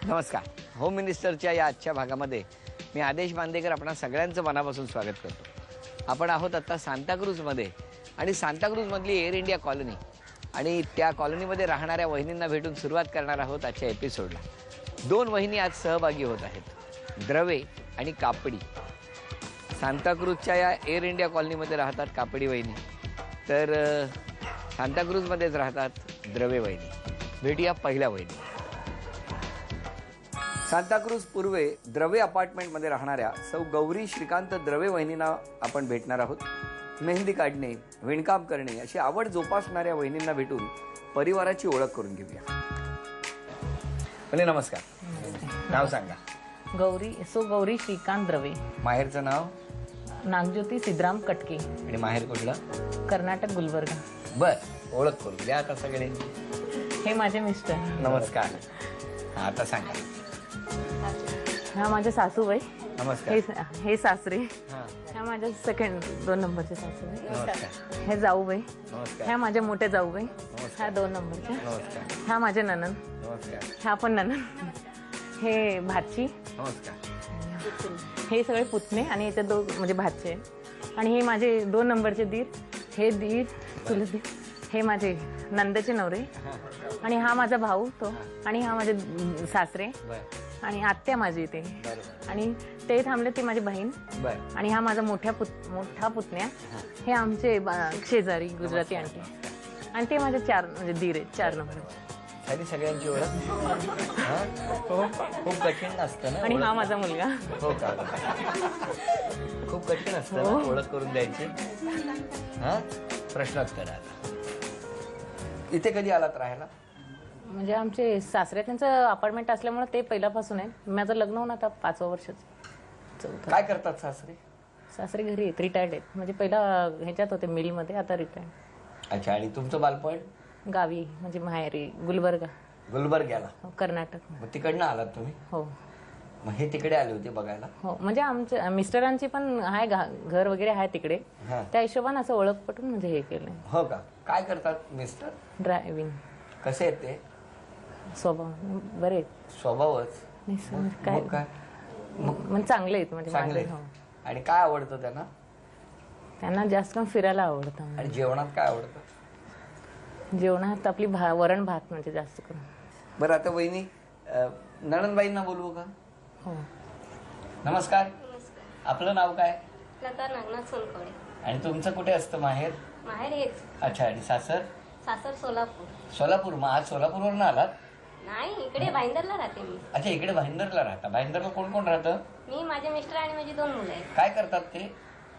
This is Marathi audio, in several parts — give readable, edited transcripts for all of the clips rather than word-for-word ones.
नमस्कार. होम मिनिस्टरच्या या आजच्या भागामध्ये मी आदेश बांदेकर आपणा सगळ्यांचं मनापासून स्वागत करतो. आपण आहोत आता सांताक्रूजमध्ये आणि सांताक्रूजमधली एअर इंडिया कॉलनी आणि त्या कॉलनीमध्ये राहणाऱ्या वहिनींना भेटून सुरुवात करणार आहोत आजच्या एपिसोडला. दोन वहिनी आज सहभागी होत आहेत, द्रवे आणि कापडी. सांताक्रूजच्या या एअर इंडिया कॉलनीमध्ये राहतात कापडी वहिनी, तर सांताक्रूजमध्येच राहतात द्रवे वहिनी. भेटूया पहिल्या वहिनी. सांताक्रूज पूर्वे द्रवे अपार्टमेंटमध्ये राहणाऱ्या सौ गौरी श्रीकांत द्रवे वहिनींना आपण भेटणार आहोत. मेहंदी काढणे, विणकाम करणे अशी आवड जोपासणाऱ्या वहिनींना भेटून परिवाराची ओळख करून घेऊया. नमस्कार. नाव सांगा. गौरी श्रीकांत द्रवे. माहेरचं नाव? नागज्योती सिद्धराम कटके. आणि माहेर कुठलं? कर्नाटक, गुलबर्गा. बर, ओळख करून द्या आता सगळे. हे माझे मिस्टर. नमस्कार. हा, आता सांगा. हा माझे सासूबाई. नमस्कार. हे सासरे. ह्या माझ्या सेकंड 2 नंबरचे सासूबाई. नमस्कार. हे जाऊबाई. नमस्कार. ह्या माझ्या मोठ्या जाऊबाई. ह्या 2 नंबरच्या. नमस्कार. ह्या माझे ननंद. नमस्कार. ह्या पण ननंद. हे भाची. नमस्कार. हे सगळे पुतणे आणि याचे 2 म्हणजे भाचे. आणि हे माझे 2 नंबरचे दीर. हे दीर चुलत दीर. हे माझे नंदेचे नवरे. आणि हा माझा भाऊ तो. आणि हा माझे सासरे. आणि आत्या माझी इथे. आणि ते थांबले, ती माझी बहीण. आणि हा माझा मोठा पुतण्या. हे आमचे शेजारी गुजराती आंटी. आणि ते माझे 4 म्हणजे दीर आहेत, 4 नंबर. सगळ्यांची ओळख खूप कठीण असतं ना. आणि हा माझा मुलगा. हो का? खूप कठीण असतं ना ओळख करून द्यायची. हा, प्रश्नोत्तर. इथे कधी आलात राहायला? म्हणजे आमचे सासरे त्यांचं अपार्टमेंट असल्यामुळे ते पहिल्यापासून आहे. माझं लग्न होऊन आता 5व्या वर्षाचं. काय करतात सासरे? सासरे घरी आहेत, रिटायर्ड आहेत. म्हणजे पहिला ह्याच्यात होते मिलमध्ये, आता रिटायर्ड. अच्छा. आणि तुमचं बालपण? गावी म्हणजे माहेरी गुलबर्गा. गुलबर्ग्याला? कर्नाटक. मग तिकडनं आलात तुम्ही? हो. मग हे तिकडे आले होते बघायला? हो, म्हणजे आमच्या मिस्टरांची पण आहे घर वगैरे आहे तिकडे. त्या हिशोबाने असं ओळख पटून म्हणजे हे केलं. हो का? काय करतात मिस्टर? ड्रायव्हिंग. कसे आहेत ते? स्वभाव बरे. स्वभावच काय काय म्हणजे चांगले आहेत म्हणजे चांगले. आणि काय आवडतं त्यांना? त्यांना जास्त करून फिरायला आवडतं. आणि जेवणात काय आवडतं? जेवणात आपली वरण भात म्हणजे जास्त करून. बरं, आता वहिनी नणंदबाईंना बोलवू का? हो. नमस्कार. आपलं नाव काय? लता नागनाथ सोनकवडे. आणि तुमचं कुठे असतं माहेर? माहेर हेच. अच्छा. आणि सासर? सासर सोलापूर. सोलापूर. मग आज सोलापूरवरून आलात? नाही, इकडे भाईंदरला राहते मी. अच्छा, इकडे भाईंदरला राहता. भाईंदरला कोण कोण राहतं? मी, माझे मिस्टर आणि माझी 2 मुलं आहेत. काय करतात ते?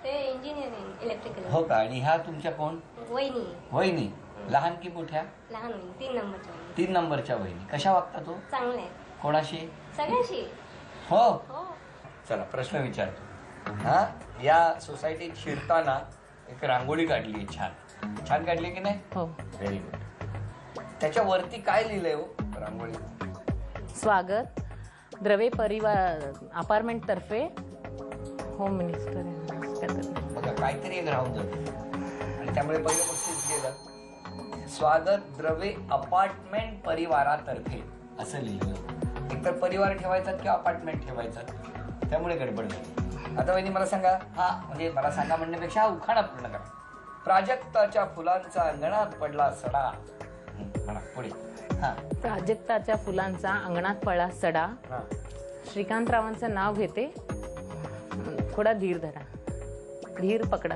ते इंजिनिअरिंग इलेक्ट्रिकल. हो का? आणि ह्या तुमच्या कोण? वहिनी. वहिनी. लहान की मोठ्या? लहान वहिनी, 3 नंबरच्या वहिनी. 3 नंबरच्या वहिनी. कशा वागतात तो? चांगले आहेत. कोणाशी? सगळ्याशी. हो. हो. चला प्रश्न विचारतो. हा, या सोसायटीत शिरताना एक रांगोळी काढली. छान काढली की नाही? हो. Very good. त्याच्या वरती काय लिहिलंय हो रांगोळी? स्वागत द्रवे परिवार अपार्टमेंट तर्फे होम मिनिस्टर. बघा, काहीतरी एक राहून जात आणि त्यामुळे पहिलं बक्षीस गेलं. स्वागत द्रवे अपार्टमेंट परिवारातर्फे असं लिहिलं. एकतर परिवार ठेवायचा किंवा अपार्टमेंट ठेवायचा, त्यामुळे गडबड झाली. आता वहिनी मला सांगा, हा म्हणजे मला सांगा म्हणण्यापेक्षा हा उखाणा पूर्ण करा. प्राजक्ताच्या फुलांचा अंगणात पडला सडा. म्हणा पुढे. हा. प्राजक्ताच्या फुलांचा अंगणात पडला सडा. श्रीकांतरावांचं नाव घेते, थोडा धीर धरा. धीर पकडा.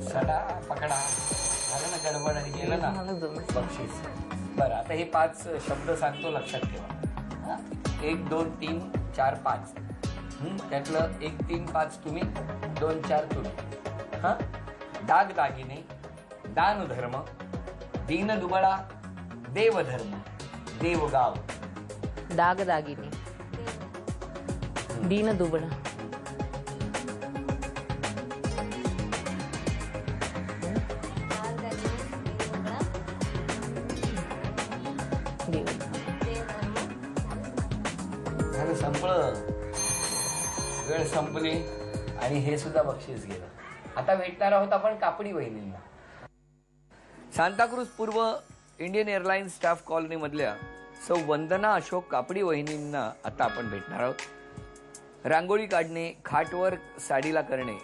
सडा पकडा. झालं ना गडबड आणि गेलं ना बक्षीस. बरं, आता हे 5 शब्द सांगतो, लक्षात ठेवा. 1 2 3 4 5. त्यातलं 1 3 5 तुम्ही, 2 4 तुम्ही. हा. दागदागिने, दानधर्म, दीनदुबळा, देवधर्म, देवगाव. दागदागिने, दीनदुबळा, झालं, संपलं. वेळ संपली आणि हे सुद्धा बक्षीस गेलं. आता भेटणार आहोत आपण कापडी वहिनींना. सांताक्रूज पूर्व इंडियन एअरलाइन्स स्टाफ कॉलनीमधल्या सौ वंदना अशोक कापडी वहिनींना आता आपण भेटणार आहोत. रांगोळी काढणे, खाटवर साडीला करणे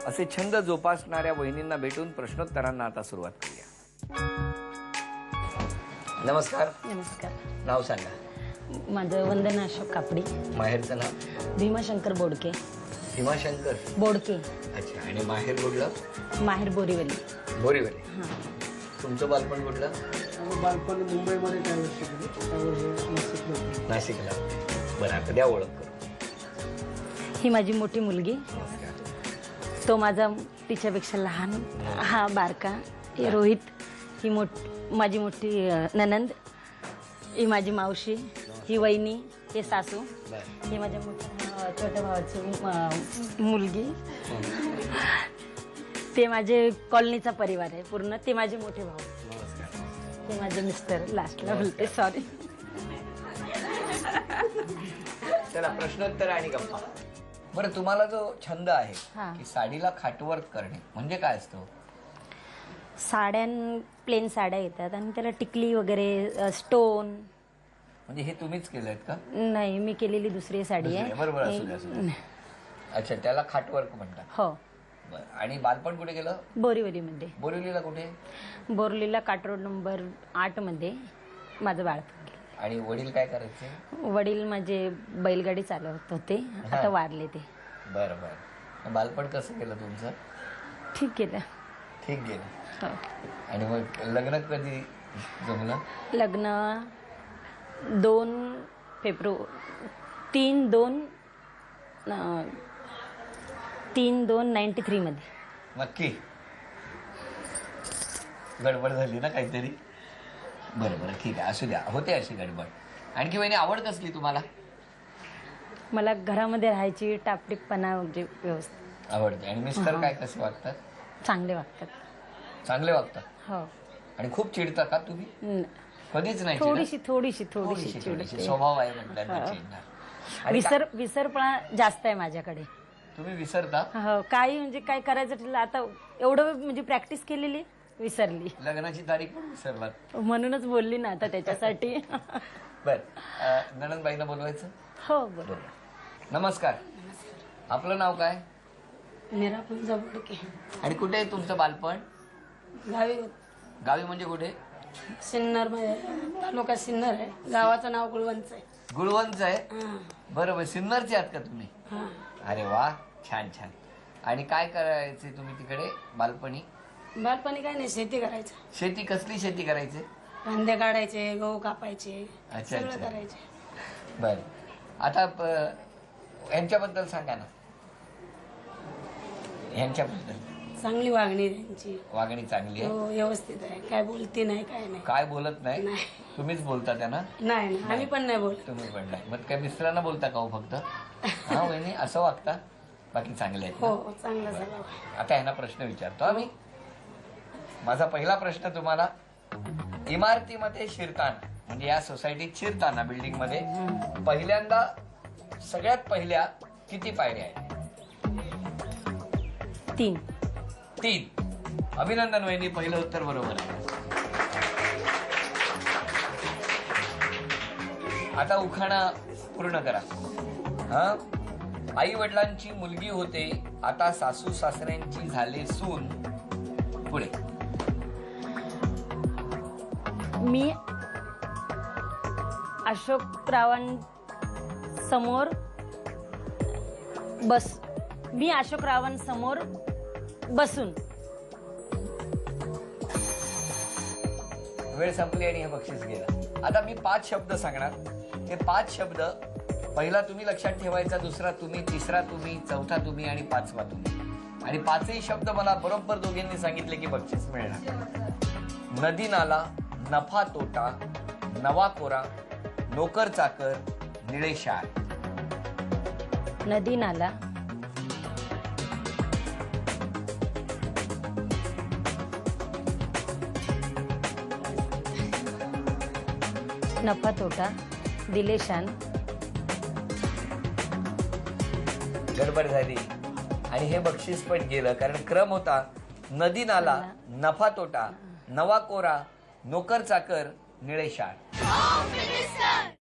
असे छंद जोपासणाऱ्या वहिनींना भेटून प्रश्नोत्तरांना आता सुरुवात करूया. नमस्कार. नमस्कार. नाव सांगा. माझं वंदना अशोक कापडी. माहेरचं नाव? भीमाशंकर बोडके. भीमाशंकर बोडके. अच्छा. आणि माहेर कुठलं? माहेर बोरीवली. बोरीवली. हां. तुमचं बालपण कुठलं? बालपण मुंबईमध्ये काय वर्ष नाशिकला. नाशिकला. बरं, आता द्या ओळख करून. ही माझी मोठी मुलगी. तो माझा तिच्यापेक्षा लहान. हा बारका. हे रोहित. ही माझी मोठी ननंद. ही माझी मावशी. ही वहिनी. हे सासू. ही माझ्या मोठ्या छोट्या भावाची मुलगी. ते माझे कॉलनीचा परिवार आहे पूर्ण. ते माझे मोठे भाऊ. ते माझे मिस्टर. लास्टला बोलते, सॉरी. चला, प्रश्नोत्तर आणि गप्पा. बरं, तुम्हाला जो छंद आहे हा. की साडीला खाटवर्क करणे म्हणजे काय असतं? प्लेन साड्या येतात आणि त्याला टिकली वगैरे स्टोन. म्हणजे हे तुम्हीच केलंय का? नाही, मी केलेली दुसरी साडी आहे. बरोबर, असू द्या, असू द्या. अच्छा, त्याला खाटवर्क म्हणतात. हो. बरं, आणि बालपण कुठे गेलं? बोरिवलीमध्ये. बोरिवलीला कुठे? बोरिवलीला काटरोड नंबर 8 मध्ये माझं बाळपण गेलं. आणि वडील काय करायचे? वडील माझे बैलगाडी चालवत होते. आता वारले ते. बरं बरं. बालपण कसं गेलं तुमचं? ठीक गेलं. ठीक गेलं. हो. आणि मग लग्न कधी जमलं? लग्न 2 फेब्रुवारी 3/2/93 मध्ये. नक्की? गडबड झाली ना काहीतरी? बरं बरं, ठीक आहे, असू द्या, होते अशी गडबड. आणखी वहिनी, आवड कसली तुम्हाला? मला घरामध्ये राहायची टापटीपणा म्हणजे व्यवस्थित आवडते. आणि मिस्टर काय कसे वागतात? चांगले वागतात. चांगले वागतात. हो. आणि खूप चिडता का तुम्ही? कधीच नाही चिडत? थोडीशी थोडीशी चिडते. स्वभाव आहे म्हटल्यानंतर चिडणार. आणि विसरपणा जास्त आहे माझ्याकडे. तुम्ही विसरता? हो. काही म्हणजे काय करायचं ठरलं आता एवढं म्हणजे प्रॅक्टिस केलेली विसरली. लग्नाची तारीख पण विसरलात? म्हणूनच बोलली ना आता त्याच्यासाठी. बर, ननंदबाईंना बोलवायचं? हो बरोबर. नमस्कार. आपलं नाव काय? मेरा पुंजा बोडके. आणि कुठे आहे तुमचं बालपण? गावी गावी म्हणजे कुठे? सिन्नर मध्ये. तालुका सिन्नर आहे. गावाचं नाव गुळवंच आहे. गुळवंच आहे. हां. बरं बरं. सिन्नरचे आहात का तुम्ही? हां. अरे वा, छान छान. आणि काय करायचे तुम्ही तिकडे बालपणी? बालपणी काय नाही, शेती करायचं. शेती? कसली शेती करायचे? कांदे काढायचे, गहू कापायचे, अच्छा सगळं अच्छा. करायचे. बर, आता यांच्याबद्दल सांगा ना. यांच्याबद्दल चांगली वागणी आहे त्यांची. वागणी चांगली आहे? हो, व्यवस्थित आहे. काय बोलती नाही, काय नाही. काय बोलत नाही? नाही. तुम्हीच बोलता त्यांना? नाही नाही, आम्ही पण नाही बोलत. तुम्ही पण नाही. मग काय मिस्टरांना बोलता का हो फक्त? हा वहिनी, असं वागता? बाकी चांगले आहेत हो, ना? चांगलं झालं. आता यांना प्रश्न विचारतो आम्ही. माझा पहिला प्रश्न तुम्हाला, इमारतीमध्ये शिरताना म्हणजे या सोसायटीत शिरताना बिल्डिंग मध्ये पहिल्यांदा सगळ्यात पहिल्या किती पायऱ्या आहेत? 3. 3. अभिनंदन वहिनी, पहिलं उत्तर बरोबर आहे. आता उखाणा पूर्ण करा. हा. आई वडिलांची मुलगी होते, आता सासू सासऱ्यांची झाले सून. पुढे. मी अशोकरावांसमोर बसून. वेळ संपली आणि हे बक्षीस गेलं. आता मी 5 शब्द सांगणार. ते 5 शब्द, पहिला तुम्ही लक्षात ठेवायचा, दुसरा तुम्ही, तिसरा तुम्ही, चौथा तुम्ही आणि 5वा तुम्ही. आणि 5ही शब्द मला बरोबर दोघींनी सांगितले की बक्षीस मिळणार. नदी नाला, नफा तोटा, नवा कोरा, नोकर चाकर, निळे शाळ. नदी नाला, नफा तोटा, दिलेशान. गडबड झाली आणि हे बक्षीस पण गेलं, कारण क्रम होता नदी नाला, नफा तोटा, नवा कोरा, नोकर चाकर, निळे शाळ.